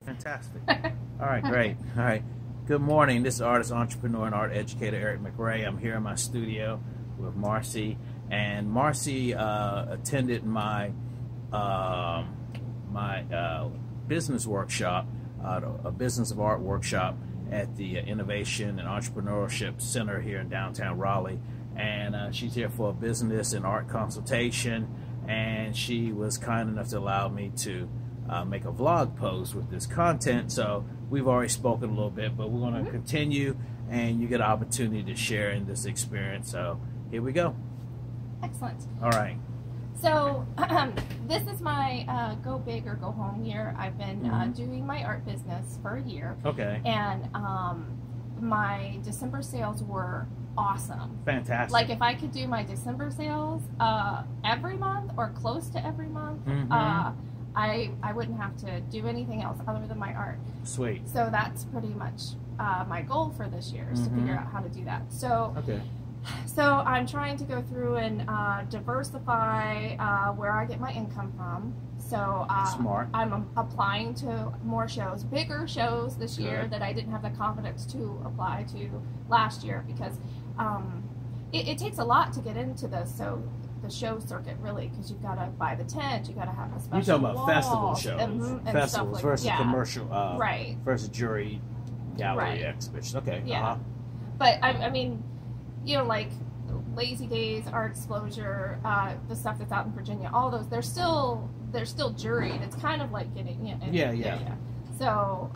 Fantastic. All right, great. All right. Good morning. This is artist, entrepreneur, and art educator Eric McRay. I'm here in my studio with Marcy, and Marcy attended my business workshop, a business of art workshop at the Innovation and Entrepreneurship Center here in downtown Raleigh, and she's here for a business and art consultation, and she was kind enough to allow me to make a vlog post with this content. So we've already spoken a little bit, but we're going to continue, and you get an opportunity to share in this experience. So here we go. Excellent. All right. So this is my go big or go home year. I've been doing my art business for a year. Okay. And my December sales were awesome. Fantastic. Like if I could do my December sales every month or close to every month, I wouldn't have to do anything else other than my art. Sweet. So that's pretty much my goal for this year, is to figure out how to do that. So okay. So I'm trying to go through and diversify where I get my income from. So Smart. I'm applying to more shows, bigger shows this year Good. that I didn't have the confidence to apply to last year, because it takes a lot to get into this. So the show circuit, really, because you've got to buy the tent, you got to have the special You're talking about walls, festival shows, and festivals stuff like, versus commercial, right, versus jury gallery exhibition. Okay. Yeah. But I mean, you know, like Lazy Days, Art Exposure, the stuff that's out in Virginia, all those, they're still juried. It's kind of like getting, you know, yeah. So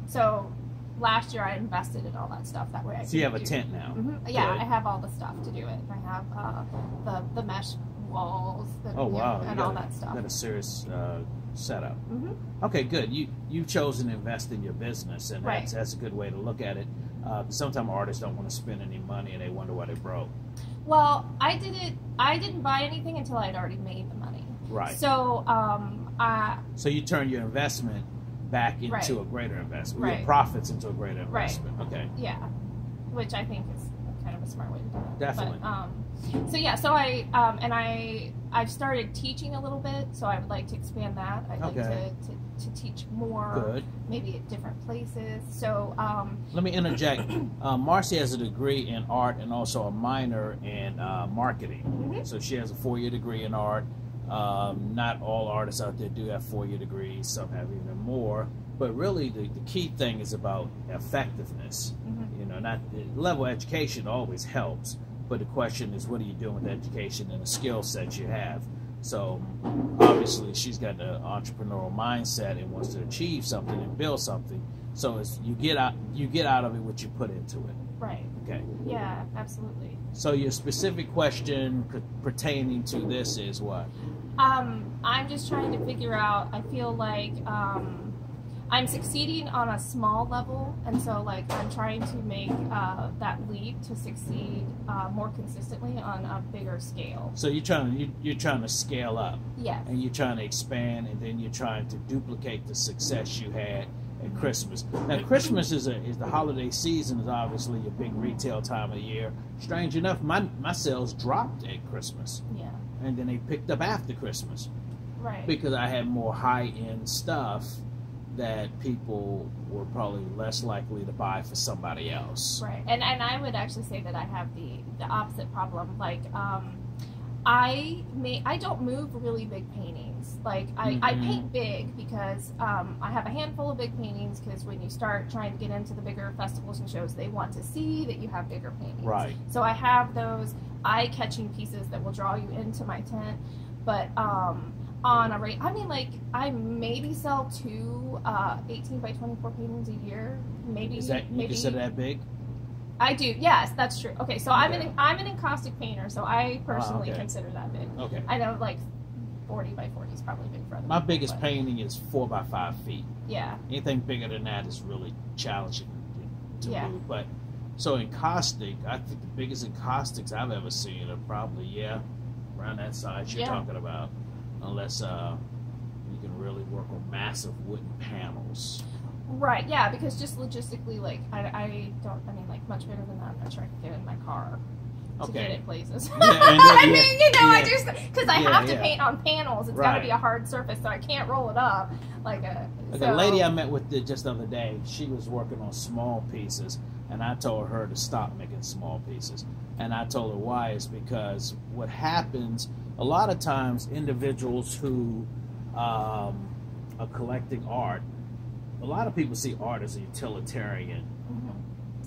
so last year I invested in all that stuff. That way I. So you have a tent now. Yeah, Good. I have all the stuff to do it. I have the mesh walls. Oh wow! And all that stuff. Got a serious setup. Okay, good. You've chosen to invest in your business, and that's a good way to look at it. Sometimes artists don't want to spend any money, and they wonder why they broke. Well, I didn't buy anything until I'd already made the money. Right. So so you turn your investment back into a greater investment. Your profits into a greater investment. Okay. Yeah, which I think is kind of a smart way to do it. Definitely. But, so yeah, so I've started teaching a little bit, so I would like to expand that. I'd like to teach more, maybe at different places. So let me interject. Marcy has a degree in art and also a minor in marketing. So she has a 4-year degree in art. Not all artists out there do have 4-year degrees. Some have even more. But really, the key thing is about effectiveness. You know, not the level of education always helps, but the question is, what are you doing with the education and the skill sets you have? So obviously, she's got the entrepreneurial mindset and wants to achieve something and build something. So it's, you get out of it what you put into it. Right. Okay. Yeah, absolutely. So your specific question pertaining to this is what? I'm just trying to figure out. I feel like I'm succeeding on a small level, and so like I'm trying to make that leap to succeed more consistently on a bigger scale. So you're trying to scale up. Yes. And you're trying to expand, and then you're trying to duplicate the success you had at Christmas. Now Christmas is the holiday season, is obviously a big retail time of the year. Strange enough, my sales dropped at Christmas. Yeah. And then they picked up after Christmas. Right. Because I had more high-end stuff that people were probably less likely to buy for somebody else. Right. And I would actually say that I have the opposite problem. Like I don't move really big paintings. Like I paint big because I have a handful of big paintings, because when you start trying to get into the bigger festivals and shows, they want to see that you have bigger paintings. Right. So I have those eye-catching pieces that will draw you into my tent. But on a rate, I mean, like I maybe sell 2 18 by 24 paintings a year. Maybe. Is that you consider that big? I do, yes, that's true. Okay, so I'm an encaustic painter, so I personally consider that big. Okay. I know, like 40 by 40 is probably big for other My people, biggest painting is 4 by 5 feet. Yeah. Anything bigger than that is really challenging to move. But so encaustic, I think the biggest encaustics I've ever seen are probably around that size you're talking about, unless you can really work on massive wooden panels. Right, yeah, because just logistically, like, I mean, like, much bigger than that, I'm not sure I can get in my car. to get it places. Yeah, I mean, you know, I just because I have to yeah. paint on panels. It's got to be a hard surface, so I can't roll it up like a. Like a lady I met with just the other day, she was working on small pieces, and I told her to stop making small pieces. And I told her why is because what happens a lot of times, individuals who are collecting art, a lot of people see art as a utilitarian.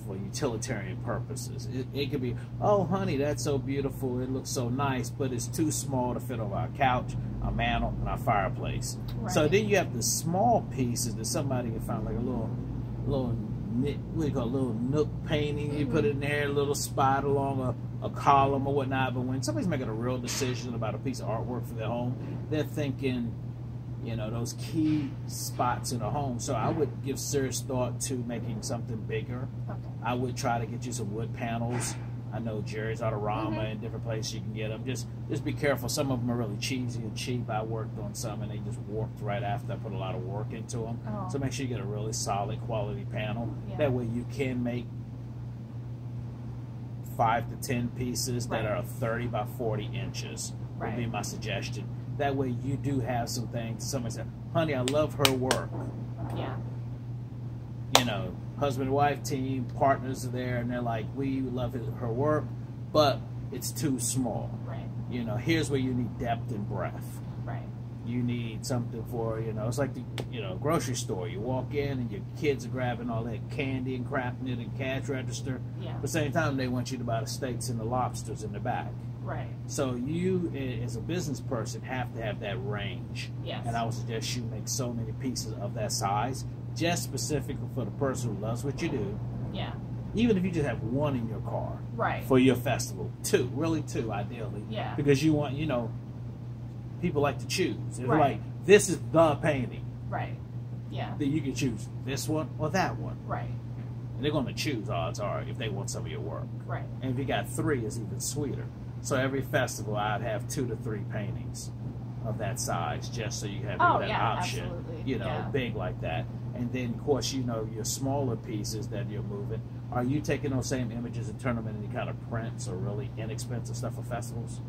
For utilitarian purposes. It could be, oh honey, that's so beautiful, it looks so nice, but it's too small to fit on our couch, our mantle, and our fireplace. Right. So then you have the small pieces that somebody can find, like a little what do you call a little nook painting, you put it in there, a little spot along a column or whatnot. But when somebody's making a real decision about a piece of artwork for their home, they're thinking, you know, those key spots in a home. So I would give serious thought to making something bigger. Okay. I would try to get you some wood panels. I know Jerry's Autorama and different places you can get them. Just be careful. Some of them are really cheesy and cheap. I worked on some and they just warped right after I put a lot of work into them. Oh. So make sure you get a really solid quality panel. Yeah. That way you can make 5 to 10 pieces that are 30 by 40 inches. Would be my suggestion. That way you do have some things. Somebody said, honey, I love her work. Yeah. You know, husband and wife team, partners are there, and they're like, we love her work, but it's too small. Right. You know, here's where you need depth and breadth. Right. You need something for, you know, it's like the, you know, grocery store. You walk in and your kids are grabbing all that candy and crap in the cash register. Yeah. At the same time, they want you to buy the steaks and the lobsters in the back. Right. So you, as a business person, have to have that range. Yes. And I would suggest you make so many pieces of that size, just specifically for the person who loves what you do. Yeah. Even if you just have one in your car. Right. For your festival. 2. Really 2, ideally. Yeah. Because you want, you know, people like to choose. They're like, this is the painting. Right. Yeah. Then you can choose this one or that one. Right. And they're going to choose, odds are, if they want some of your work. Right. And if you got 3, it's even sweeter. So every festival, I'd have 2 to 3 paintings of that size, just so you have that option. Absolutely. You know, big like that. And then, of course, you know, your smaller pieces that you're moving. Are you taking those same images and turning them into any kind of prints or really inexpensive stuff for festivals?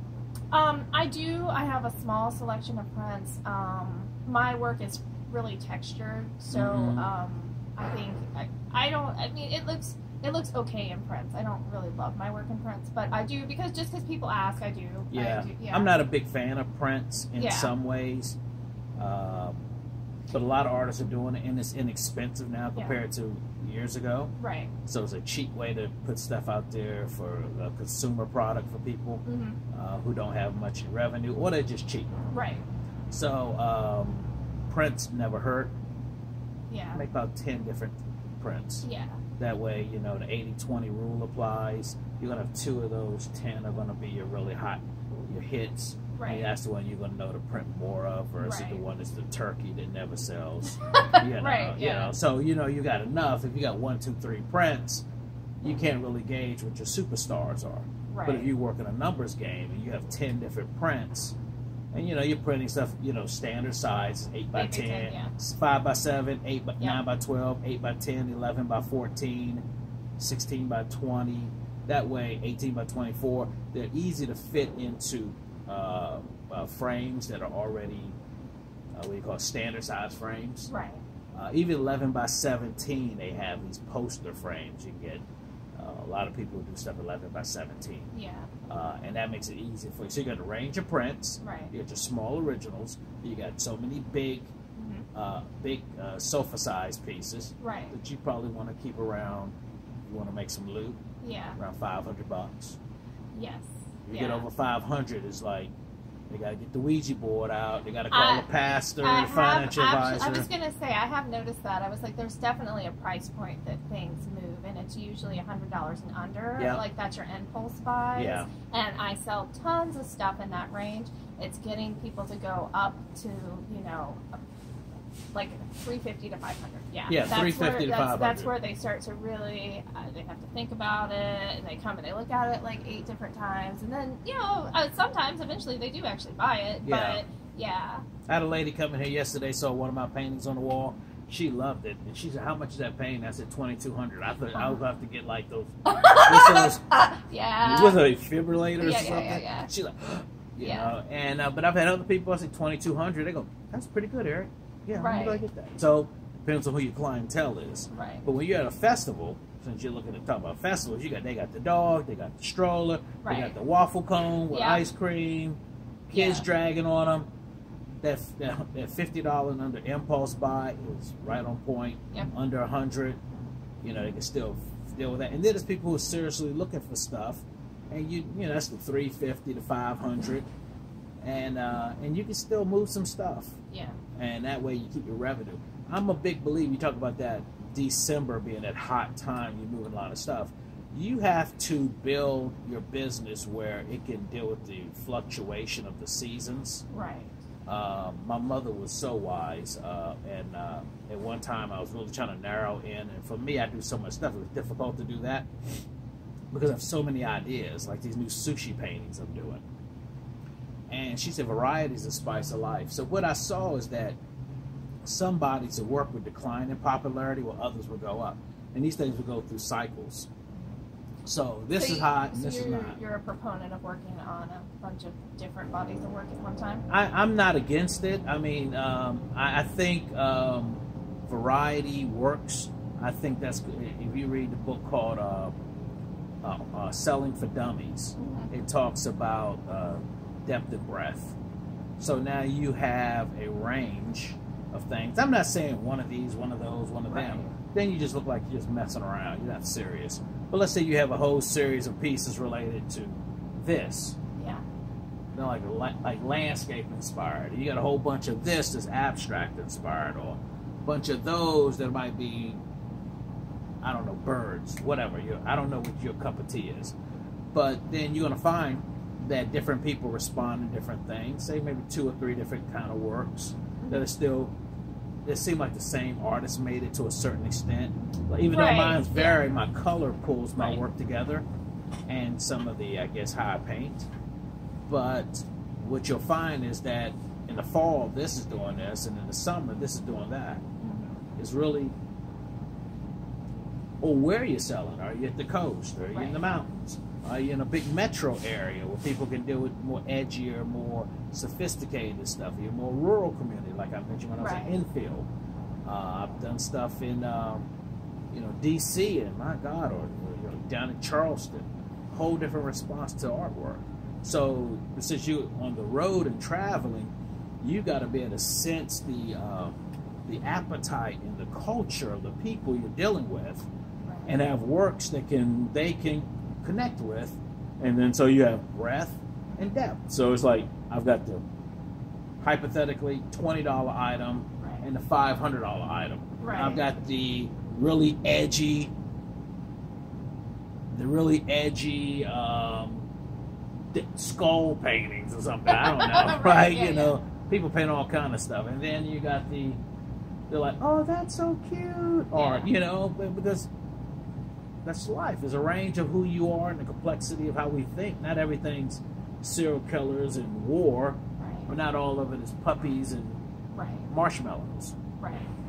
I do. I have a small selection of prints. My work is really textured, so I think I don't. I mean, it looks okay in prints. I don't really love my work in prints, but I do because people ask, I do. Yeah. I'm not a big fan of prints in some ways, but a lot of artists are doing it, and it's inexpensive now compared to years ago. Right. So it's a cheap way to put stuff out there for a consumer product for people who don't have much revenue, or they're just cheap. Right. So prints never hurt. Yeah. Make about 10 different prints. Yeah. That way, you know, the 80-20 rule applies. You're going to have 2 of those 10 are going to be your really hot, your hits. Right. And that's the one you're going to know to print more of versus the one that's the turkey that never sells. You know, you know. So, you know, you got enough. If you got 1, 2, 3 prints, you can't really gauge what your superstars are. Right. But if you work in a numbers game and you have 10 different prints, and, you know, you're printing stuff, you know, standard size, 8 by 10, 5 by 7, 8 by 9 by 12, 8 by 10, 11 by 14, 16 by 20. That way, 18 by 24. They're easy to fit into frames that are already, what do you call it, standard size frames. Right. Even 11 by 17, they have these poster frames. You can get a lot of people do stuff 11 by 17. Yeah. And that makes it easy for you. So you got a range of prints. Right. You got your small originals. You got so many big, sofa-sized pieces. Right. That you probably want to keep around. You want to make some loot. Yeah. Around $500. Yes. You get over 500, it's like they got to get the Ouija board out. They got to call a pastor, a financial advisor. I was going to say, I have noticed that. I was like, there's definitely a price point that things move, and it's usually $100 and under. Yep. Like, that's your impulse buys. Yeah. And I sell tons of stuff in that range. It's getting people to go up to, you know, like $350 to $500. Yeah, yeah, $350 to $500. That's where they start to really. They have to think about it, and they come and they look at it like 8 different times, and then you know sometimes eventually they do actually buy it. Yeah. But yeah, I had a lady come in here yesterday, saw one of my paintings on the wall, She loved it, and she said, "How much is that painting?" I said, $2,200. I thought I would have to get like those. Yeah. Was it a defibrillator or something? Yeah. She's like, you know. And but I've had other people. I say $2,200. They go, "That's pretty good, Eric." Yeah, right. I'm gonna get that. So depends on who your clientele is. Right. But when you're at a festival, since you're looking to talk about festivals, they got the dog, they got the stroller, they got the waffle cone with ice cream, kids dragging on them. That $50 and under impulse buy is right on point. Yep. Under 100, they can still deal with that. And then there's people who are seriously looking for stuff, and that's the $350 to $500, and you can still move some stuff. Yeah. And that way you keep your revenue. I'm a big believer. You talk about that December being that hot time, you're moving a lot of stuff. You have to build your business where it can deal with the fluctuation of the seasons. Right. My mother was so wise, and at one time I was really trying to narrow in, and for me, I do so much stuff. It was difficult to do that because I have so many ideas, like these new sushi paintings I'm doing. And she said, variety is the spice of life. So what I saw is that some bodies of work would decline in popularity while others would go up. And these things would go through cycles. So this is hot and this is not. You're a proponent of working on a bunch of different bodies of work at one time? I'm not against it. I mean, I think variety works. I think that's good. If you read the book called Selling for Dummies, it talks about depth and breadth. So now you have a range of things. I'm not saying one of these, one of those, one of them. Then you just look like you're just messing around. You're not serious. But let's say you have a whole series of pieces related to this. Yeah. Like landscape inspired. You got a whole bunch of this that's abstract inspired, or a bunch of those that might be, I don't know, birds, whatever. I don't know what your cup of tea is. But then you're going to find that different people respond to different things. Say maybe 2 or 3 different kind of works that are still, it seemed like the same artist made it to a certain extent. But even though mine's vary, my color pulls my work together, and some of the, I guess, how I paint. But what you'll find is that in the fall, this is doing this, and in the summer, this is doing that. It's really, where are you selling? Are you at the coast? Are you in the mountains? Are you in a big metro area where people can deal with more edgier, more sophisticated stuff? You're a more rural community, like I mentioned when I was in infield. I've done stuff in, D.C. and my God, or down in Charleston. Whole different response to artwork. So since you're on the road and traveling, you got to be able to sense the appetite and the culture of the people you're dealing with, and have works that they can connect with, and then so you have breadth and depth. So it's like I've got the hypothetically $20 item and the $500 item. I've got the really edgy skull paintings or something. I don't know, people paint all kind of stuff, and then you got they're like, oh, that's so cute, or because that's life. There's a range of who you are and the complexity of how we think. Not everything's serial killers and war, but not all of it is puppies and marshmallows.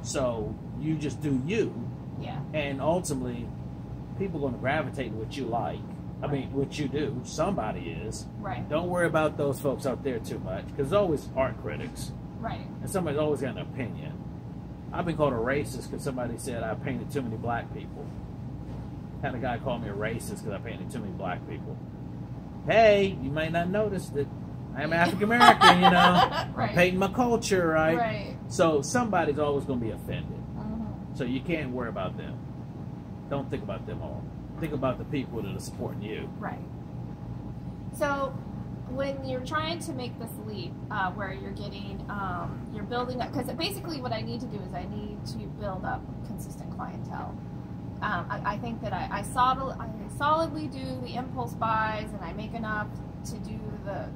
So you just do you, and ultimately people are going to gravitate to what you like. I mean, what you do. Somebody is. Don't worry about those folks out there too much, because there's always art critics. And somebody's always got an opinion. I've been called a racist because somebody said I painted too many black people. Had a guy call me a racist because I painted too many black people. Hey, you might not notice that I'm African American, I'm painting my culture, So somebody's always going to be offended. So you can't worry about them. Don't think about them all. Think about the people that are supporting you. So when you're trying to make this leap, where you're getting, you're building up, because basically what I need to do is I need to build up consistent clientele. I think that I solidly do the impulse buys, and I make enough to do the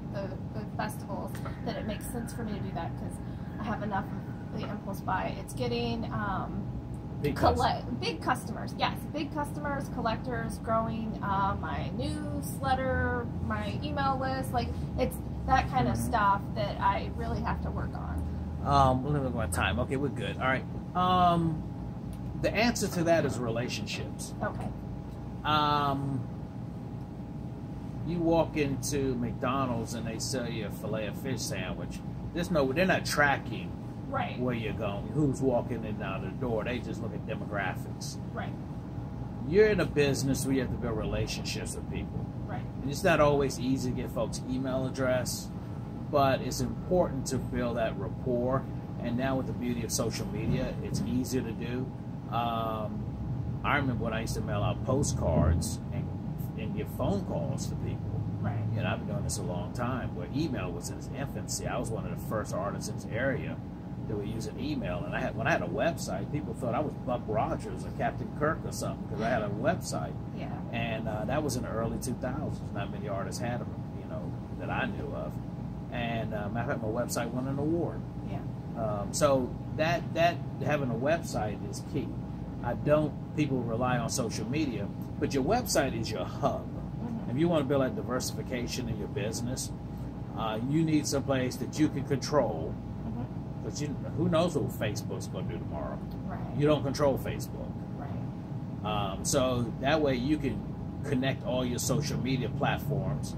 festivals that it makes sense for me to do that, because I have enough of the impulse buy. It's getting big customers, big customers, collectors, growing my newsletter, my email list, like it's that kind of stuff that I really have to work on. We'll look at time. Okay, we're good. All right. The answer to that is relationships. Okay. You walk into McDonald's and they sell you a filet of fish sandwich. They're not tracking Right. where you're going, who's walking in and out the door. They just look at demographics. Right. You're in a business where you have to build relationships with people. Right. And it's not always easy to get folks' email address, but it's important to build that rapport. And now with the beauty of social media, it's easier to do. I remember when I used to mail out postcards and give phone calls to people. Right. And I've been doing this a long time, where email was in its infancy. I was one of the first artists in this area that were using email. And when I had a website, people thought I was Buck Rogers or Captain Kirk or something because I had a website. Yeah. And that was in the early 2000s. Not many artists had them, that I knew of. And matter of fact, my website won an award. Yeah. So that having a website is key. People rely on social media, but your website is your hub. If you want to build that diversification in your business, you need some place that you can control. But who knows what Facebook's going to do tomorrow? Right. You don't control Facebook. Right. So that way you can connect all your social media platforms